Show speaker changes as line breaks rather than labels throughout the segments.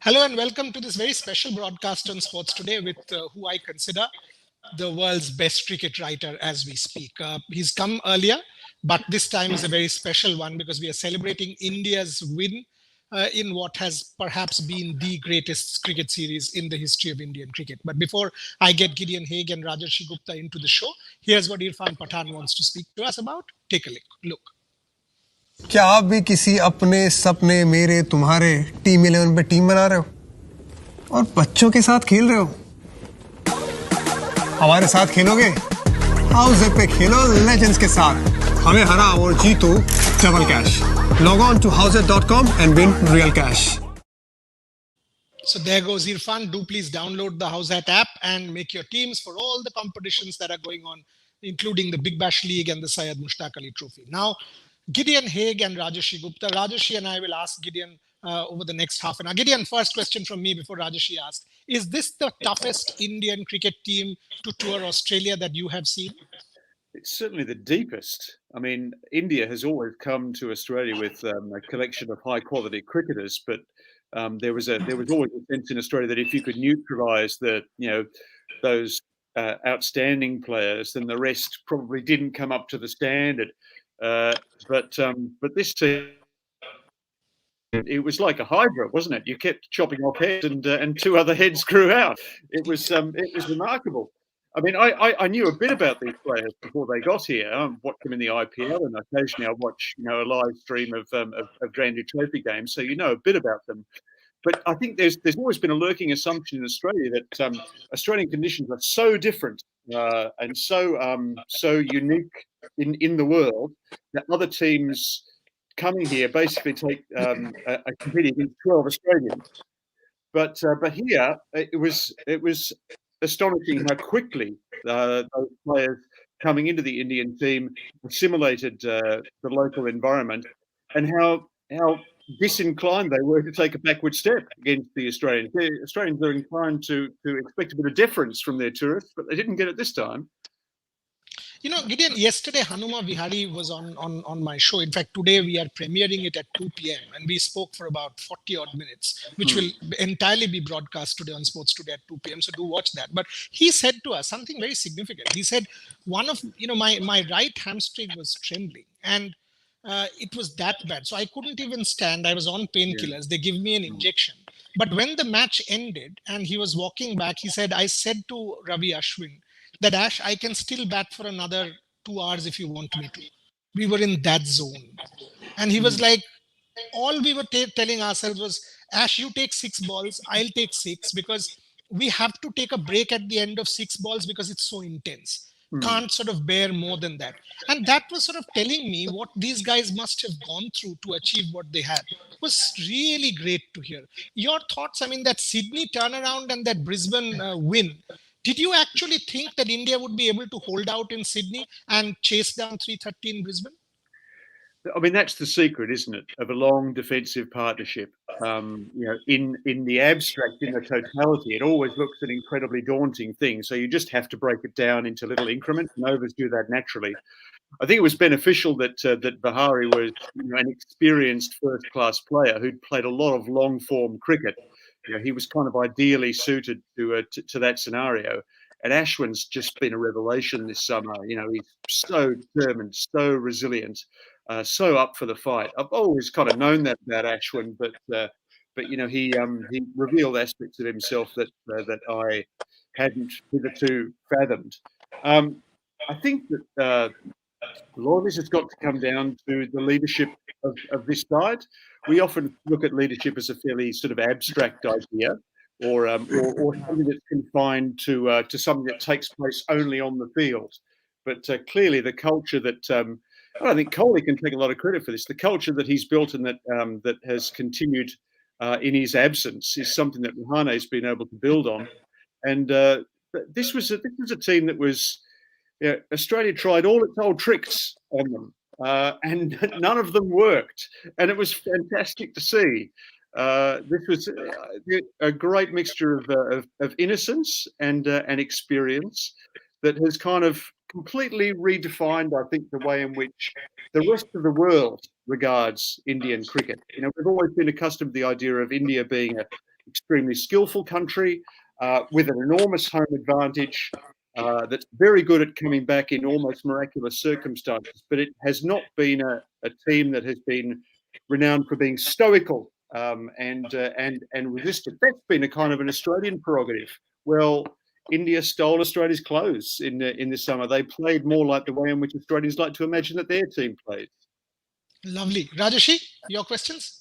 Hello and welcome to this very special broadcast on Sports Today with who I consider the world's best cricket writer as we speak. He's come earlier, but this time is a very special one because we are celebrating India's win in what has perhaps been the greatest cricket series in the history of Indian cricket. But before I get Gideon Haigh and Rajarshi Gupta into the show, here's what Irfan Pathan wants to speak to us about. Take a look.
क्या आप भी किसी अपने सपने मेरे तुम्हारे team 11 पे team बना रहे हो और बच्चों के साथ खेल रहे हो? हमारे साथ खेलोगे? हाउस पे खेलो लेजेंड्स के साथ, हमें हराओ और जीतो double cash. Log on to houseit.com and win real cash.
So there goes Irfan. Do please download the Houseit app and make your teams for all the competitions that are going on, including the Big Bash League and the Syed Mushtaq Ali Trophy. Now, Gideon Haigh and Rajarshi Gupta. Rajarshi and I will ask Gideon over the next half an hour. Gideon, first question from me before Rajarshi asks. Is this the toughest Indian cricket team to tour Australia that you have seen?
It's certainly the deepest. I mean, India has always come to Australia with a collection of high-quality cricketers, but there was always a sense in Australia that if you could neutralise those outstanding players, then the rest probably didn't come up to the standard. But this team, it was like a hydra, wasn't it? You kept chopping off heads, and two other heads grew out. It was remarkable. I mean, I knew a bit about these players before they got here. I watched them in the IPL, and occasionally I watch a live stream of Grandie Trophy games, so you know a bit about them. But I think there's always been a lurking assumption in Australia that Australian conditions are so different and so unique in the world that other teams coming here basically take competing against 12 Australians. But here it was astonishing how quickly those players coming into the Indian team assimilated the local environment, and how disinclined they were to take a backward step against the Australians. The Australians are inclined to expect a bit of deference from their tourists, but they didn't get it this time.
You know, Gideon, yesterday Hanuma Vihari was on my show. In fact, today we are premiering it at 2 p.m. and we spoke for about 40 odd minutes, which will entirely be broadcast today on Sports Today at 2 p.m. So do watch that. But he said to us something very significant. He said, my right hamstring was trembling and it was that bad. So I couldn't even stand. I was on painkillers. They give me an injection. But when the match ended and he was walking back, he said, I said to Ravi Ashwin, that Ash, I can still bat for another 2 hours if you want me to. We were in that zone. And he was like, all we were telling ourselves was, Ash, you take 6 balls, I'll take 6, because we have to take a break at the end of 6 balls because it's so intense. Can't sort of bear more than that. And that was sort of telling me what these guys must have gone through to achieve what they had. It was really great to hear. Your thoughts, I mean, that Sydney turnaround and that Brisbane win, did you actually think that India would be able to hold out in Sydney and chase down 330 in Brisbane?
I mean, that's the secret, isn't it, of a long defensive partnership. In the abstract, in the totality, it always looks an incredibly daunting thing. So you just have to break it down into little increments, and overs do that naturally. I think it was beneficial that Vihari was an experienced first-class player who'd played a lot of long-form cricket. He was kind of ideally suited to that scenario. And Ashwin's just been a revelation this summer. He's so determined, so resilient, so up for the fight. I've always kind of known that about Ashwin, but he revealed aspects of himself that I hadn't hitherto fathomed. I think that a lot of this has got to come down to the leadership of this side. We often look at leadership as a fairly sort of abstract idea, or something that's confined to something that takes place only on the field. But clearly, the culture that I don't think Kohli can take a lot of credit for this. The culture that he's built and that has continued in his absence is something that Rahane has been able to build on. And this was a team that was. Australia tried all its old tricks on them, and none of them worked. And it was fantastic to see. This was a great mixture of innocence and experience that has kind of completely redefined, I think, the way in which the rest of the world regards Indian cricket. We've always been accustomed to the idea of India being extremely skillful country with an enormous home advantage that's very good at coming back in almost miraculous circumstances. But it has not been a team that has been renowned for being stoical and resistant. That's been a kind of an Australian prerogative. Well, India stole Australia's clothes in the summer. They played more like the way in which Australians like to imagine that their team played.
Lovely. Rajeshi, your questions?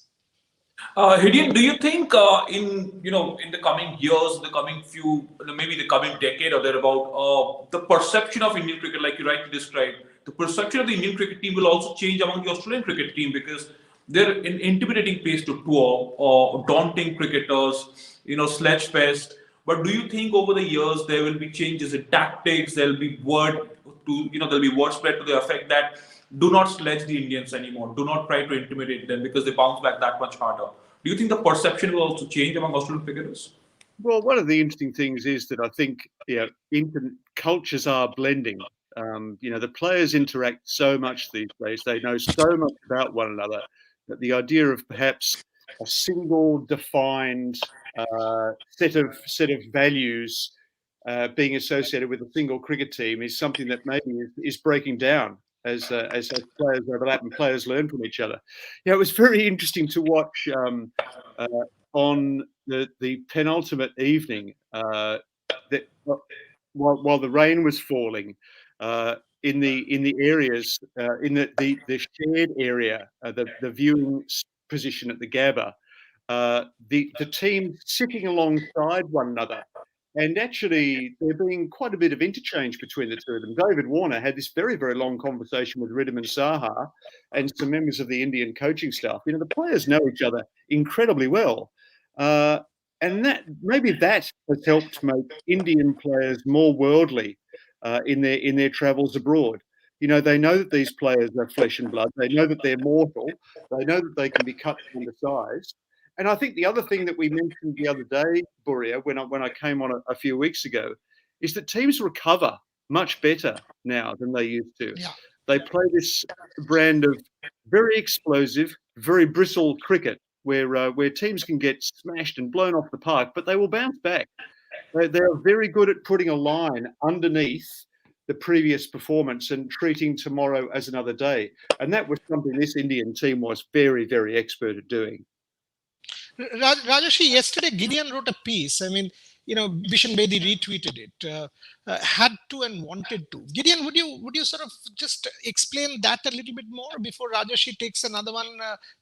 Hidian, do you think in the coming years, the coming few, maybe the coming decade or thereabout, the perception of Indian cricket, like you rightly described, the perception of the Indian cricket team will also change among the Australian cricket team because they're an intimidating pace to tour or daunting cricketers, sledge fest. But do you think over the years there will be changes in tactics? There'll be there'll be word spread to the effect that do not sledge the Indians anymore. Do not try to intimidate them because they bounce back that much harder. Do you think the perception will also change among Australian cricketers?
Well, one of the interesting things is that I think cultures are blending. The players interact so much these days. They know so much about one another that the idea of perhaps a single defined set of values being associated with a single cricket team is something that maybe is breaking down as players overlap and players learn from each other. It was very interesting to watch on the penultimate evening that while the rain was falling in the areas in the shared area, the viewing position at the Gabba, the team sitting alongside one another. And actually, there being quite a bit of interchange between the two of them. David Warner had this very, very long conversation with Riddiman Saha and some members of the Indian coaching staff. The players know each other incredibly well. And that has helped make Indian players more worldly in their travels abroad. They know that these players are flesh and blood. They know that they're mortal. They know that they can be cut from the size. And I think the other thing that we mentioned the other day, Buria, when I came on a few weeks ago, is that teams recover much better now than they used to.
Yeah.
They play this brand of very explosive, very bristle cricket where teams can get smashed and blown off the park, but they will bounce back. They're very good at putting a line underneath the previous performance and treating tomorrow as another day. And that was something this Indian team was very, very expert at doing.
Rajeshi, yesterday Gideon wrote a piece. I mean, Bishan Bedi retweeted it. Had to and wanted to. Gideon, would you sort of just explain that a little bit more before Rajeshi takes another one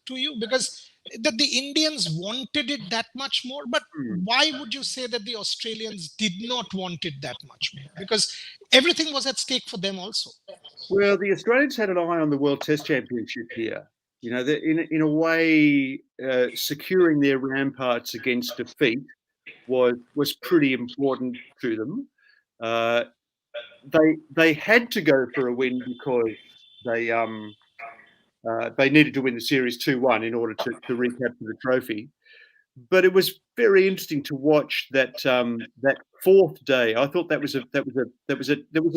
to you? Because that the Indians wanted it that much more, but why would you say that the Australians did not want it that much more? Because everything was at stake for them also.
Well, the Australians had an eye on the World Test Championship here. In a way, securing their ramparts against defeat was pretty important to them. They had to go for a win because they needed to win the series 2-1 in order to recapture the trophy. But it was very interesting to watch that fourth day. I thought there was a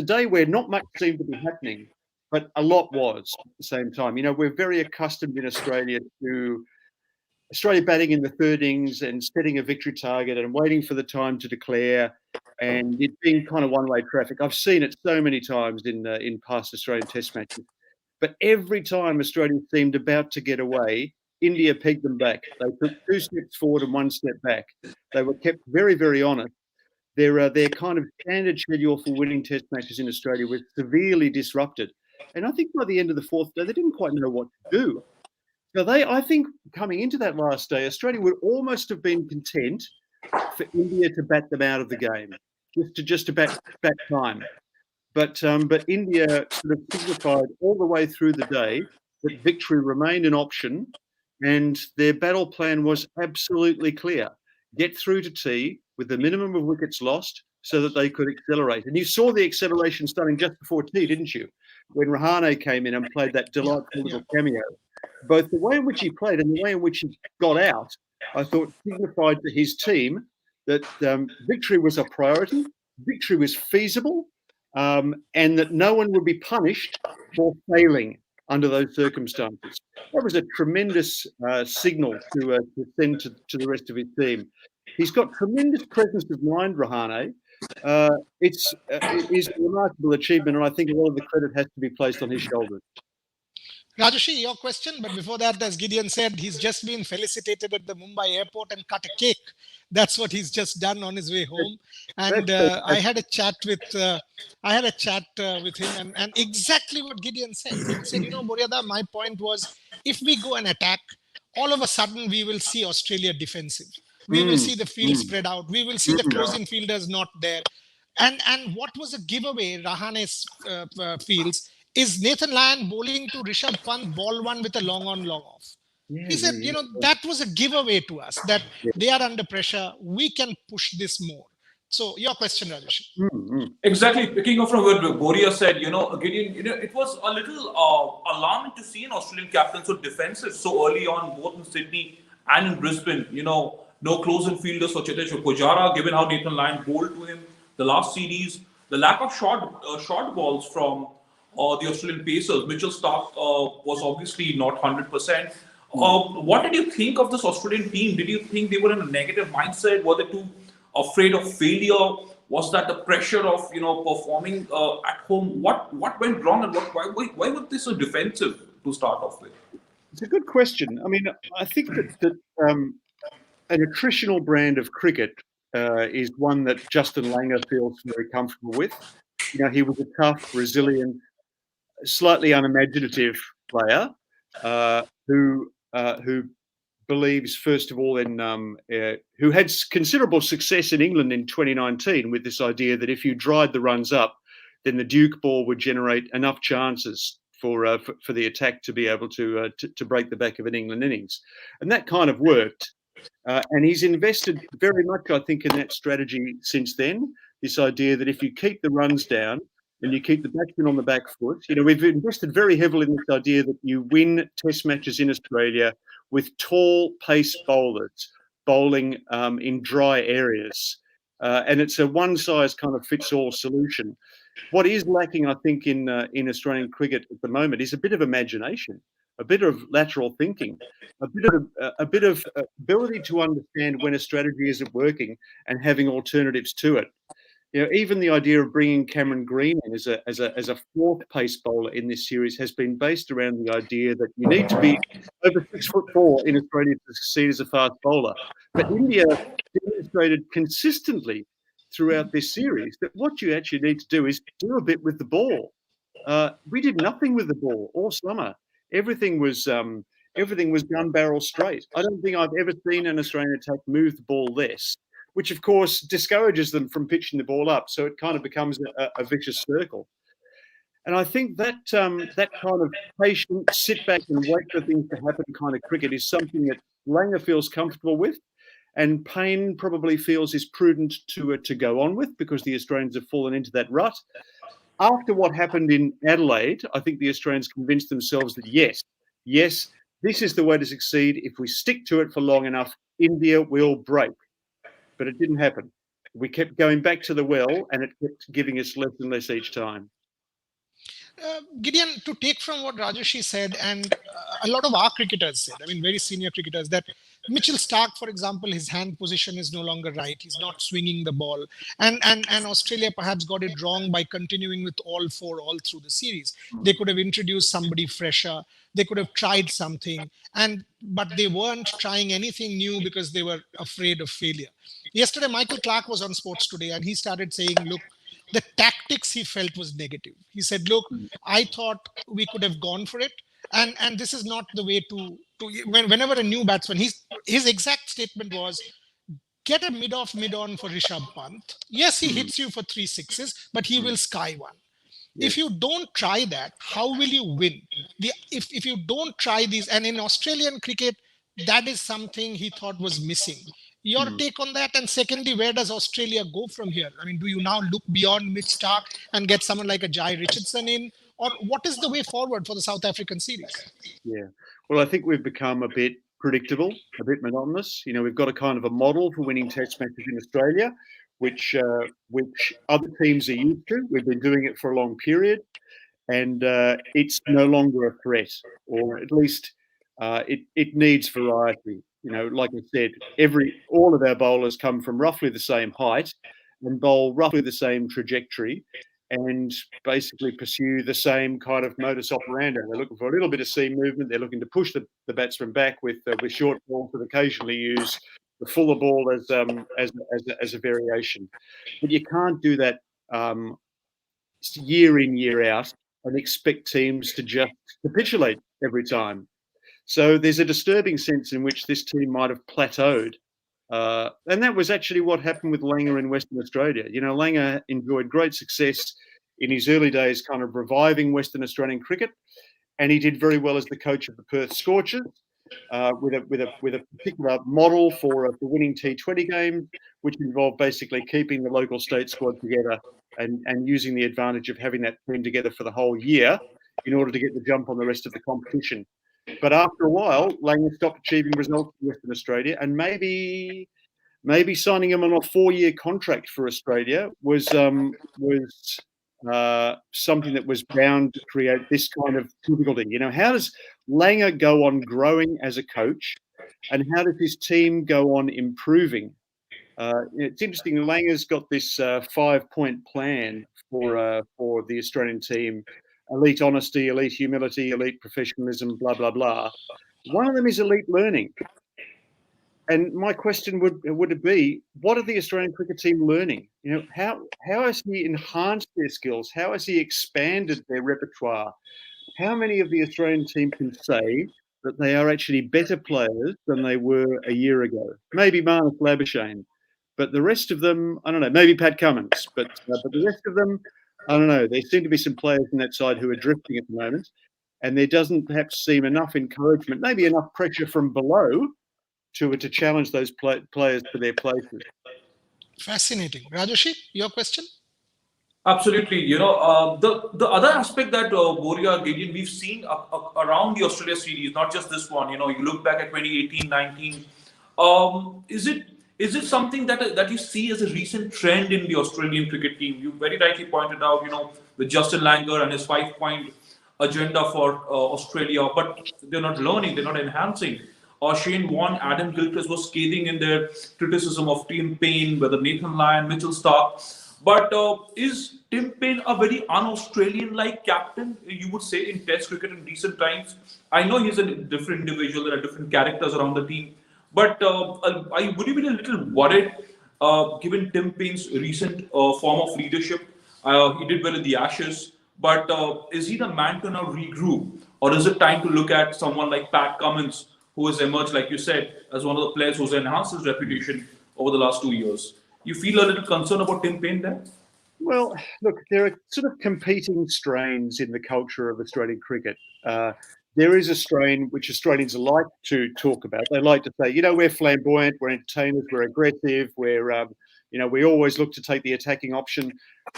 day where not much seemed to be happening, but a lot was at the same time. We're very accustomed in Australia to Australia batting in the third innings and setting a victory target and waiting for the time to declare, and it being kind of one-way traffic. I've seen it so many times in past Australian Test matches. But every time Australia seemed about to get away, India pegged them back. They took 2 steps forward and 1 step back. They were kept very, very honest. Their kind of standard schedule for winning Test matches in Australia was severely disrupted. And I think by the end of the fourth day, they didn't quite know what to do. So I think coming into that last day, Australia would almost have been content for India to bat them out of the game, just to bat time. But India sort of signified all the way through the day that victory remained an option, and their battle plan was absolutely clear. Get through to tea with the minimum of wickets lost so that they could accelerate. And you saw the acceleration starting just before tea, didn't you? When Rahane came in and played that delightful little cameo. Both the way in which he played and the way in which he got out, I thought signified to his team that victory was a priority, victory was feasible, and that no one would be punished for failing. under those circumstances. That was a tremendous signal to send to the rest of his team. He's got tremendous presence of mind, Rahane. It is a remarkable achievement, and I think a lot of the credit has to be placed on his shoulders.
Rajashi, your question, but before that, as Gideon said, he's just been felicitated at the Mumbai airport and cut a cake. That's what he's just done on his way home. And I had a chat with him, and exactly what Gideon said. He said, Boryada, my point was, if we go and attack, all of a sudden we will see Australia defensive. We will see the field spread out. We will see the closing fielders not there. And what was a giveaway, Rahane's fields, is Nathan Lyon bowling to Rishabh Pant, ball one with a long on, long off. He said, that was a giveaway to us, that they are under pressure. We can push this more. So your question, Rajesh.
Exactly. Picking up from what Boria said, Gideon, it was a little alarming to see an Australian captain so defensive so early on, both in Sydney and in Brisbane. No closing fielders for Cheteshwar Pujara, given how Nathan Lyon bowled to him the last series. The lack of short balls from the Australian Pacers. Mitchell Starc was obviously not 100%. What did you think of this Australian team? Did you think they were in a negative mindset? Were they too afraid of failure? Was that the pressure of performing at home? What went wrong, and why was this so defensive to start off with?
It's a good question. I mean, I think that an attritional brand of cricket is one that Justin Langer feels very comfortable with. He was a tough, resilient, slightly unimaginative player who believes, first of all, who had considerable success in England in 2019 with this idea that if you dried the runs up, then the Duke ball would generate enough chances for the attack to be able to break the back of an England innings, and that kind of worked. And he's invested very much, I think, in that strategy since then. This idea that if you keep the runs down and you keep the batsmen on the back foot, we've invested very heavily in this idea that you win Test matches in Australia with tall pace bowlers bowling in dry areas, and it's a one-size kind of fits-all solution. What is lacking, I think, in Australian cricket at the moment is a bit of imagination, a bit of lateral thinking, a bit of ability to understand when a strategy isn't working and having alternatives to it. Even the idea of bringing Cameron Green in as a fourth pace bowler in this series has been based around the idea that you need to be over 6'4" in Australia to succeed as a fast bowler. But India demonstrated consistently throughout this series that what you actually need to do is do a bit with the ball. We did nothing with the ball all summer. Everything was gun barrel straight. I don't think I've ever seen an Australian attack move the ball less, which of course discourages them from pitching the ball up. So it kind of becomes a vicious circle. And I think that that kind of patient, sit back and wait for things to happen kind of cricket is something that Langer feels comfortable with, and Payne probably feels is prudent to go on with, because the Australians have fallen into that rut. After what happened in Adelaide, I think the Australians convinced themselves that yes, this is the way to succeed. If we stick to it for long enough, India will break. But it didn't happen. We kept going back to the well, and it kept giving us less and less each time.
Gideon, to take from what Rajesh said, and a lot of our cricketers said, very senior cricketers, that Mitchell Starc, for example, his hand position is no longer right. He's not swinging the ball. And Australia perhaps got it wrong by continuing with all four all through the series. They could have introduced somebody fresher. They could have tried something. But they weren't trying anything new because they were afraid of failure. Yesterday, Michael Clarke was on Sports Today, and he started saying, look, the tactics he felt was negative. He said, look, I thought we could have gone for it. And this is not the way to whenever a new batsman, his exact statement was, get a mid-off, mid-on for Rishabh Pant. Yes, he hits you for 3 sixes, but he will sky one. Yes. If you don't try that, how will you win? If you don't try these, and in Australian cricket, that is something he thought was missing. Your take on that? And secondly, where does Australia go from here? Do you now look beyond Mitch Starc and get someone like a Jai Richardson in? Or what is the way forward for the South African series?
Yeah, well, I think we've become a bit predictable, a bit monotonous. We've got a kind of a model for winning Test matches in Australia, which other teams are used to. We've been doing it for a long period. and it's no longer a threat, or at least it needs variety. Like I said, all of our bowlers come from roughly the same height and bowl roughly the same trajectory, and basically pursue the same kind of modus operandi. They're looking for a little bit of seam movement. They're looking to push the batsman back with short balls, and occasionally use the fuller ball as a variation. But you can't do that year in, year out, and expect teams to just capitulate every time. So there's a disturbing sense in which this team might have plateaued. And that was actually what happened with Langer in Western Australia. Langer enjoyed great success in his early days, kind of reviving Western Australian cricket, and he did very well as the coach of the Perth Scorchers, with a particular model for winning T20 game, which involved basically keeping the local state squad together and using the advantage of having that team together for the whole year in order to get the jump on the rest of the competition. But after a while, Langer stopped achieving results in Western Australia, and maybe signing him on a 4-year contract for Australia was something that was bound to create this kind of difficulty. How does Langer go on growing as a coach, and how does his team go on improving? It's interesting. Langer's got this 5-point plan for the Australian team: elite honesty, elite humility, elite professionalism, blah blah blah. One of them is elite learning. And my question would be, what are the Australian cricket team learning? How has he enhanced their skills? How has he expanded their repertoire? How many of the Australian team can say that they are actually better players than they were a year ago? Maybe Marnus Labuschagne, but the rest of them, I don't know. Maybe Pat Cummins, but the rest of them, I don't know. There seem to be some players on that side who are drifting at the moment, and there doesn't perhaps seem enough encouragement, maybe enough pressure from below to challenge those players to their places.
Fascinating. Rajoshi, your question?
Absolutely. The other aspect that Boria, Gideon, we've seen around the Australia series, not just this one. You look back at 2018-19. Is it something that you see as a recent trend in the Australian cricket team? You very rightly pointed out, with Justin Langer and his 5-point agenda for Australia, but they're not learning, they're not enhancing. Shane Warne, Adam Gilchrist was scathing in their criticism of Tim Payne, whether Nathan Lyon, Mitchell Starc. But is Tim Payne a very un-Australian-like captain, you would say, in Test cricket in recent times? I know he's a different individual, there are different characters around the team. But would you be a little worried, given Tim Payne's recent form of leadership? He did well in the Ashes. But is he the man to now regroup? Or is it time to look at someone like Pat Cummins, who has emerged, like you said, as one of the players who's enhanced his reputation over the last 2 years? You feel a little concerned about Tim Payne there?
Well, look, there are sort of competing strains in the culture of Australian cricket. There is a strain which Australians like to talk about. They like to say, we're flamboyant, we're entertainers, we're aggressive, we always look to take the attacking option.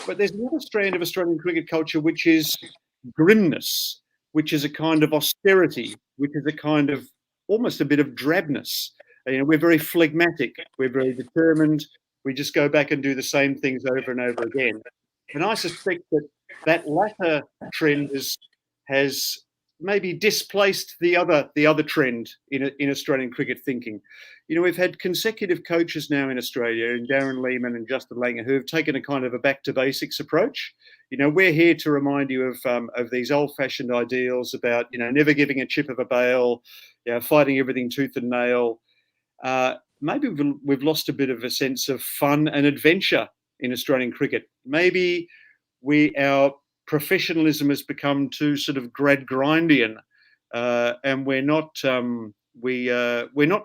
But there's another strand of Australian cricket culture which is grimness, which is a kind of austerity, which is a kind of almost a bit of drabness. We're very phlegmatic, we're very determined. We just go back and do the same things over and over again. And I suspect that latter trend has maybe displaced the other trend in Australian cricket thinking. We've had consecutive coaches now in Australia, in Darren Lehmann and Justin Langer, who have taken a kind of a back to basics approach. We're here to remind you of these old-fashioned ideals about never giving a chip of a bail, fighting everything tooth and nail. Maybe we've lost a bit of a sense of fun and adventure in Australian cricket. Maybe our professionalism has become too sort of Gradgrindian, and we're not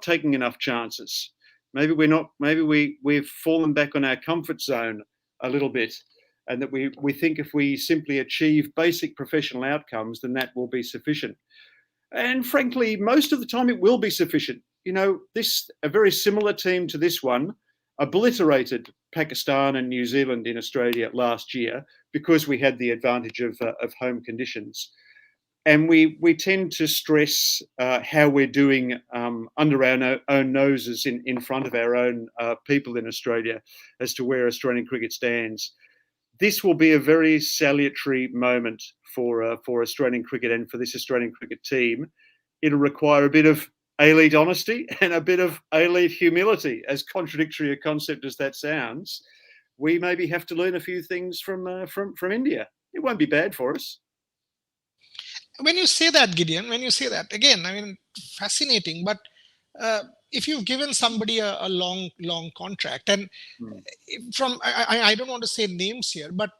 taking enough chances. Maybe we've fallen back on our comfort zone a little bit, and that we think if we simply achieve basic professional outcomes, then that will be sufficient. And frankly, most of the time it will be sufficient. A very similar team to this one obliterated Pakistan and New Zealand in Australia last year because we had the advantage of home conditions. And we tend to stress how we're doing under our own noses in front of our own people in Australia as to where Australian cricket stands. this will be a very salutary moment for Australian cricket and for this Australian cricket team. It'll require a bit of elite honesty and a bit of elite humility, as contradictory a concept as that sounds. We maybe have to learn a few things from India. It won't be bad for us.
When you say that, Gideon, when you say that, again, I mean, fascinating. But if you've given somebody a long contract, and I don't want to say names here, but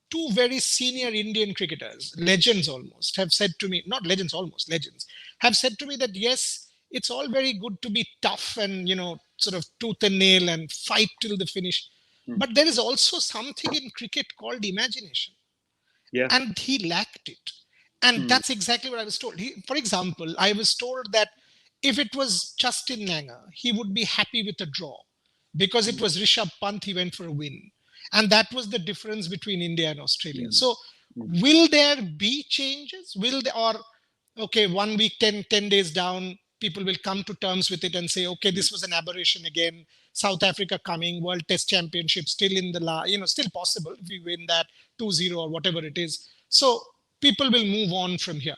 two very senior Indian cricketers, legends almost, have said to me, not legends, almost legends, have said to me that yes, it's all very good to be tough and, sort of tooth and nail and fight till the finish. But there is also something in cricket called imagination.
Yeah.
And he lacked it. And that's exactly what I was told. For example, I was told that if it was Justin Langer, he would be happy with a draw because it was Rishabh Pant, he went for a win. And that was the difference between India and Australia. So will there be changes? Okay, 1 week, 10 days down, people will come to terms with it and say, okay, this was an aberration again. South Africa coming, World Test Championship still in the still possible if we win that 2-0 or whatever it is. So people will move on from here.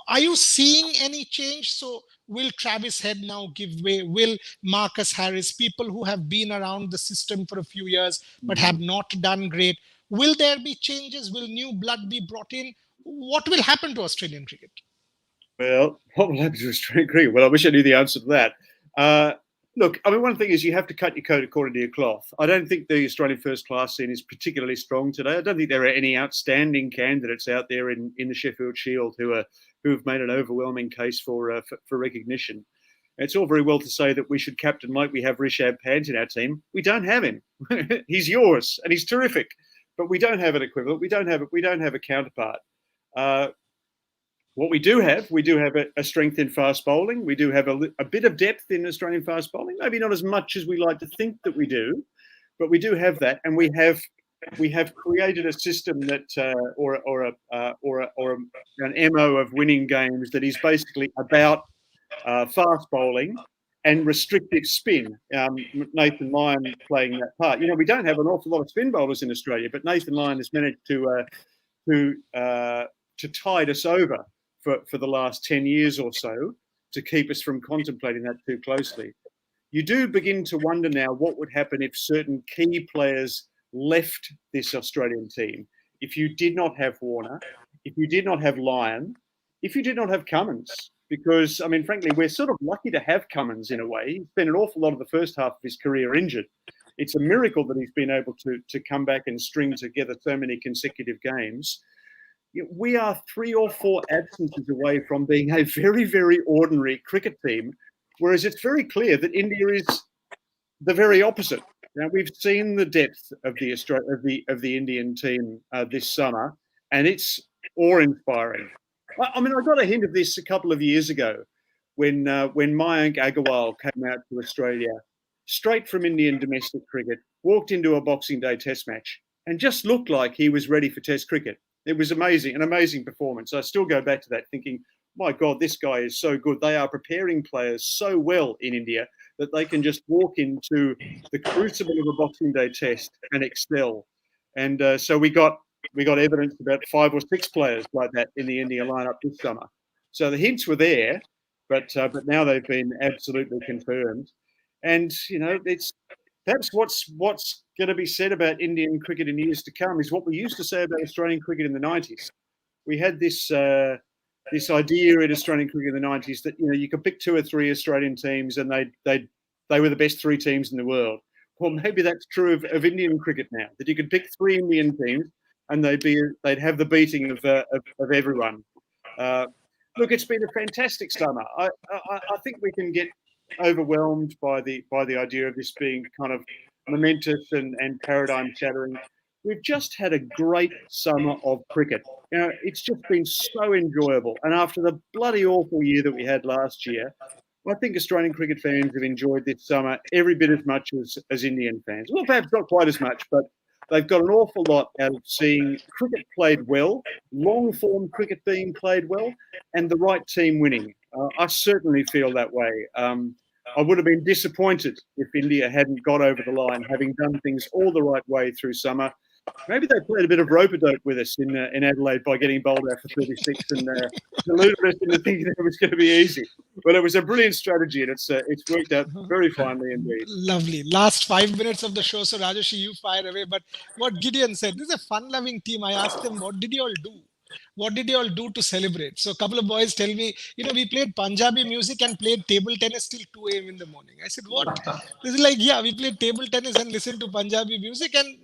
Are you seeing any change? So will Travis Head now give way? Will Marcus Harris, people who have been around the system for a few years but have not done great, will there be changes? Will new blood be brought in? What will happen to Australian cricket?
Well, what will happen to Australian cricket? Well, I wish I knew the answer to that. Look, I mean, one thing is you have to cut your coat according to your cloth. I don't think the Australian first class scene is particularly strong today. I don't think there are any outstanding candidates out there in the Sheffield Shield who have made an overwhelming case for recognition. It's all very well to say that we should captain like we have Rishabh Pant in our team. We don't have him. He's yours and he's terrific, but we don't have an equivalent. We don't have a counterpart. What we do have a strength in fast bowling. We do have a bit of depth in Australian fast bowling. Maybe not as much as we like to think that we do, but we do have that, and we have created a system that or an MO of winning games that is basically about fast bowling and restrictive spin. Nathan Lyon playing that part. We don't have an awful lot of spin bowlers in Australia, but Nathan Lyon has managed to tide us over for the last 10 years or so to keep us from contemplating that too closely. You do begin to wonder now what would happen if certain key players left this Australian team. If you did not have Warner, if you did not have Lyon, if you did not have Cummins, because, I mean, frankly, we're sort of lucky to have Cummins in a way. He's spent an awful lot of the first half of his career injured. It's a miracle that he's been able to come back and string together so many consecutive games. We are 3 or 4 absences away from being a very, very ordinary cricket team, whereas it's very clear that India is the very opposite. Now, we've seen the depth of the Indian team this summer, and it's awe-inspiring. I mean, I got a hint of this a couple of years ago when Mayank Agarwal came out to Australia, straight from Indian domestic cricket, walked into a Boxing Day Test match, and just looked like he was ready for Test cricket. It was amazing, an amazing performance. I still go back to that thinking, my God, this guy is so good. They are preparing players so well in India that they can just walk into the crucible of a Boxing Day Test and excel. And so we got evidence about 5 or 6 players like that in the India lineup this summer. So the hints were there, but now they've been absolutely confirmed. And it's perhaps what's going to be said about Indian cricket in years to come is what we used to say about Australian cricket in the 90s. We had this idea in Australian cricket in the 90s that you could pick 2 or 3 Australian teams and they were the best 3 teams in the world. Well, maybe that's true of Indian cricket now, that you could pick 3 Indian teams and they'd have the beating of everyone. Look, it's been a fantastic summer. I think we can get overwhelmed by the idea of this being kind of momentous and paradigm shattering. We've just had a great summer of cricket. It's just been so enjoyable. And after the bloody awful year that we had last year, I think Australian cricket fans have enjoyed this summer every bit as much as Indian fans. Well, perhaps not quite as much, but they've got an awful lot out of seeing cricket played well, long-form cricket being played well, and the right team winning. I certainly feel that way. I would have been disappointed if India hadn't got over the line, having done things all the right way through summer. Maybe they played a bit of rope-a-dope with us in Adelaide by getting bowled out for 36 and deluded us into thinking it was going to be easy. But it was a brilliant strategy, and it's worked out very finely indeed.
Lovely. Last 5 minutes of the show, so Rajesh, you fire away. But what Gideon said, this is a fun-loving team. I asked them, what did you all do? What did you all do to celebrate? So a couple of boys tell me, we played Punjabi music and played table tennis till 2 a.m. in the morning. I said, what? This is like, yeah, we played table tennis and listened to Punjabi music. And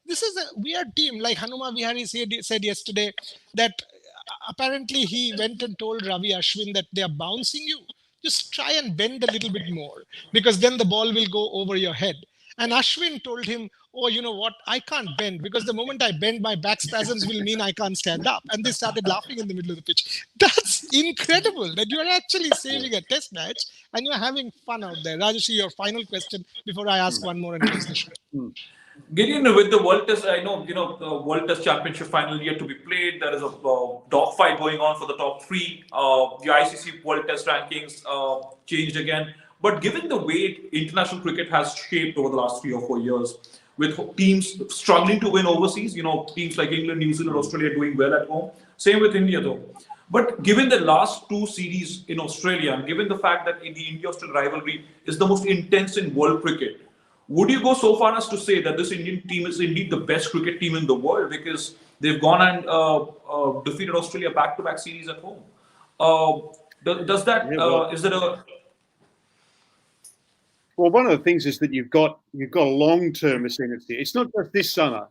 this is a weird team. Like Hanuma Vihari said yesterday that apparently he went and told Ravi Ashwin that they are bouncing you. Just try and bend a little bit more because then the ball will go over your head. And Ashwin told him, oh, you know what? I can't bend because the moment I bend, my back spasms will mean I can't stand up. And they started laughing in the middle of the pitch. That's incredible that you are actually saving a test match and you're having fun out there. Rajesh, your final question before I ask one more and close the show.
Gideon, with the World Test, I know, the World Test Championship final yet to be played. There is a dogfight going on for the top three. The ICC World Test rankings changed again. But given the way international cricket has shaped over the last 3 or 4 years, with teams struggling to win overseas, teams like England, New Zealand, Australia doing well at home. Same with India, though. But given the last 2 series in Australia, and given the fact that the India-Australia rivalry is the most intense in world cricket, would you go so far as to say that this Indian team is indeed the best cricket team in the world because they've gone and defeated Australia back-to-back series at home? Does that is there a...
Well, one of the things is that you've got a long-term ascendancy. It's not just this summer.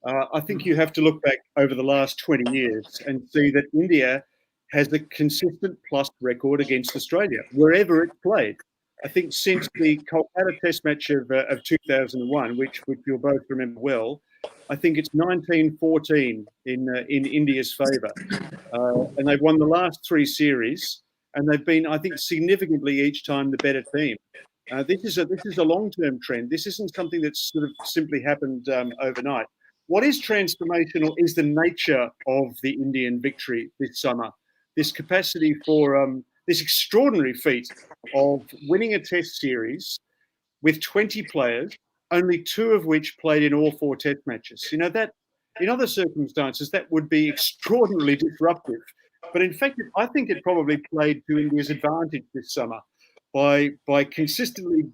I think you have to look back over the last 20 years and see that India has a consistent plus record against Australia wherever it's played. I think since the Kolkata Test match of 2001, which you'll both remember well, I think it's 19-14 in India's favour, and they've won the last 3 series, and they've been, I think, significantly each time the better team. This is a long-term trend. This isn't something that's sort of simply happened overnight. What is transformational is the nature of the Indian victory this summer. This capacity for this extraordinary feat of winning a test series with 20 players, only 2 of which played in all 4 test matches. That in other circumstances, that would be extraordinarily disruptive. But in fact, I think it probably played to India's advantage this summer by consistently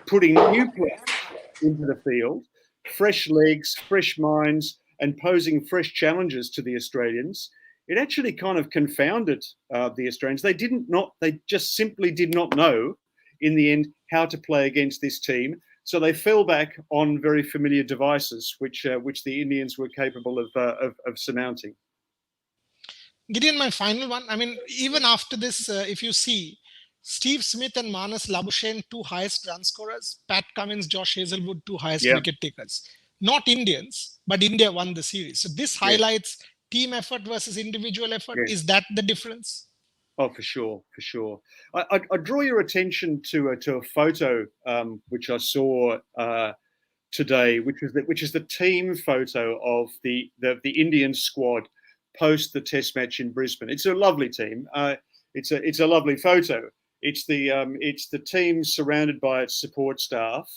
putting new players into the field, fresh legs, fresh minds, and posing fresh challenges to the Australians. It actually kind of confounded the Australians. They just simply did not know in the end how to play against this team. So they fell back on very familiar devices, which the Indians were capable of surmounting.
Gideon, my final one. I mean, even after this, if you see, Steve Smith and Manas Labuschagne, 2 highest run scorers. Pat Cummins, Josh Hazelwood, 2 highest wicket takers. Not Indians, but India won the series. So this highlights team effort versus individual effort. Is that the difference?
Oh, for sure. I draw your attention to a photo which I saw today, which is the team photo of the Indian squad post the Test match in Brisbane. It's a lovely team. It's a lovely photo. It's the team surrounded by its support staff,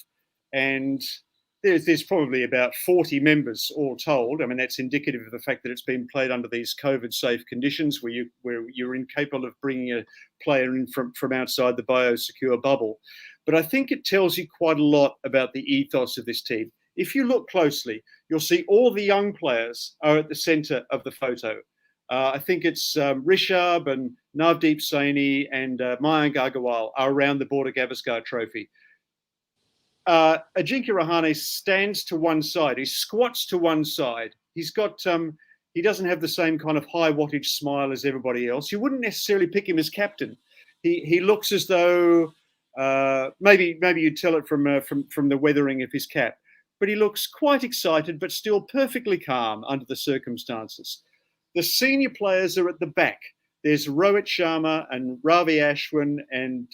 and there's probably about 40 members all told. I mean, that's indicative of the fact that it's been played under these COVID-safe conditions where you're incapable of bringing a player in from outside the biosecure bubble. But I think it tells you quite a lot about the ethos of this team. If you look closely, you'll see all the young players are at the centre of the photo. I think it's Rishabh and Navdeep Saini and Mayank Agarwal are around the Border Gavaskar Trophy. Ajinkya Rahane stands to one side. He squats to one side. He's got he doesn't have the same kind of high wattage smile as everybody else. You wouldn't necessarily pick him as captain. He looks as though maybe you'd tell it from the weathering of his cap, but he looks quite excited, but still perfectly calm under the circumstances. The senior players are at the back. There's Rohit Sharma and Ravi Ashwin and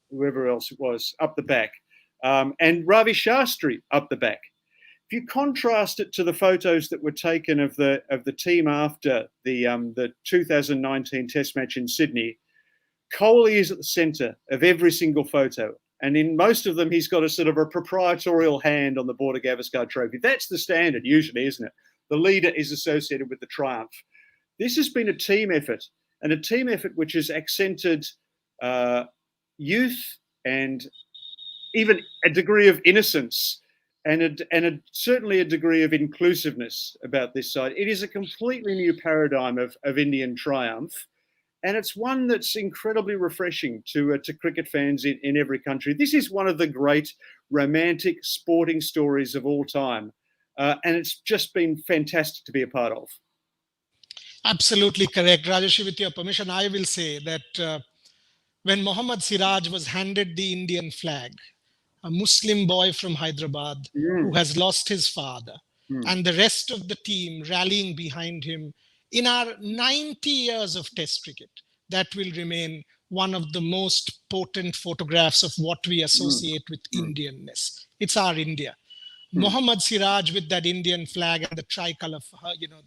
whoever else it was up the back, and Ravi Shastri up the back. If you contrast it to the photos that were taken of the team after the 2019 Test match in Sydney, Kohli is at the centre of every single photo, And in most of them, he's got a sort of a proprietorial hand on the Border Gavaskar Trophy. That's the standard usually, isn't it? The leader is associated with the triumph. This has been a team effort, and a team effort which has accented youth and even a degree of innocence and certainly a degree of inclusiveness about this side. It is a completely new paradigm of Indian triumph. And it's one that's incredibly refreshing to cricket fans in every country. This is one of the great romantic sporting stories of all time. And it's just been fantastic to be a part of.
Absolutely correct. Rajesh, with your permission, I will say that when Mohammad Siraj was handed the Indian flag, a Muslim boy from Hyderabad who has lost his father, and the rest of the team rallying behind him, in our 90 years of Test cricket, that will remain one of the most potent photographs of what we associate with Indianness. It's our India. Mohammad Siraj with that Indian flag and the tricolour,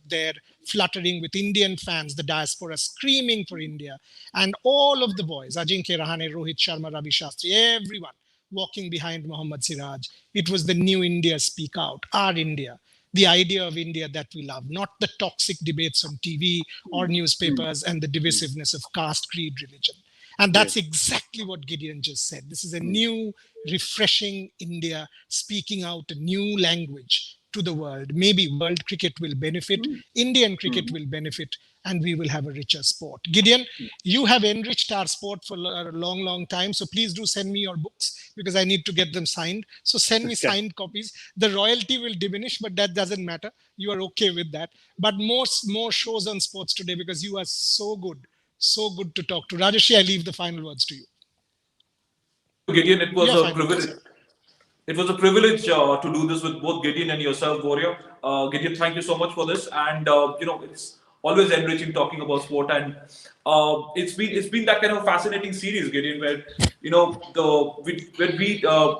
there fluttering with Indian fans, the diaspora screaming for India, and all of the boys, Ajinkya Rahane, Rohit Sharma, Ravi Shastri, everyone walking behind Mohammad Siraj. It was the new India speak out, our India. The idea of India that we love, not the toxic debates on TV or newspapers and the divisiveness of caste, creed, religion. And that's exactly what Gideon just said. This is a new, refreshing India speaking out a new language to the world. Maybe world cricket will benefit, Indian cricket will benefit, and we will have a richer sport. Gideon, you have enriched our sport for a long, long time. So please do send me your books because I need to get them signed. So send me signed copies. The royalty will diminish, but that doesn't matter. You are okay with that. But more shows on sports today because you are so good. So good to talk to. Rajesh, I leave the final words to you.
Gideon, it was a privilege. It was a privilege to do this with both Gideon and yourself, Warrior. Gideon, thank you so much for this. And it's always enriching talking about sport. And it's been that kind of fascinating series, Gideon, where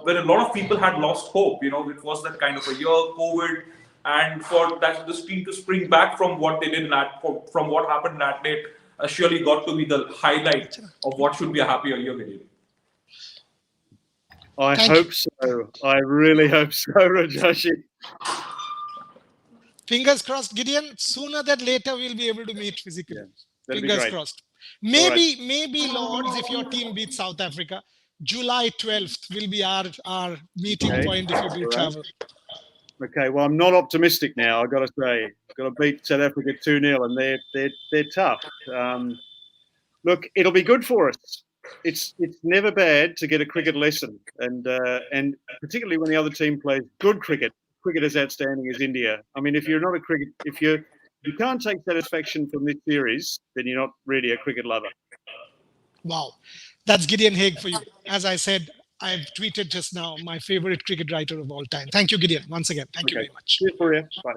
when a lot of people had lost hope. It was that kind of a year, COVID, and for this team to spring back from what they did from what happened in Adelaide, surely got to be the highlight of what should be a happier year, Gideon.
I hope so. I really hope so, Rajesh.
Fingers crossed, Gideon. Sooner than later, we'll be able to meet physically.
Yeah,
Fingers crossed. Maybe, Lords, if your team beats South Africa, July 12th will be our meeting point if you do travel.
Okay, well, I'm not optimistic now. I've got to say, I've got to beat South Africa 2-0, and they're tough. Look, it'll be good for us. It's never bad to get a cricket lesson, and particularly when the other team plays good cricket. Cricket as outstanding as India. I mean, if you can't take satisfaction from this series, then you're not really a cricket lover.
Wow, that's Gideon Haigh for you. As I said, I've tweeted just now, my favorite cricket writer of all time. Thank you, Gideon. Once again, thank you very much.
Cheers for you. Bye.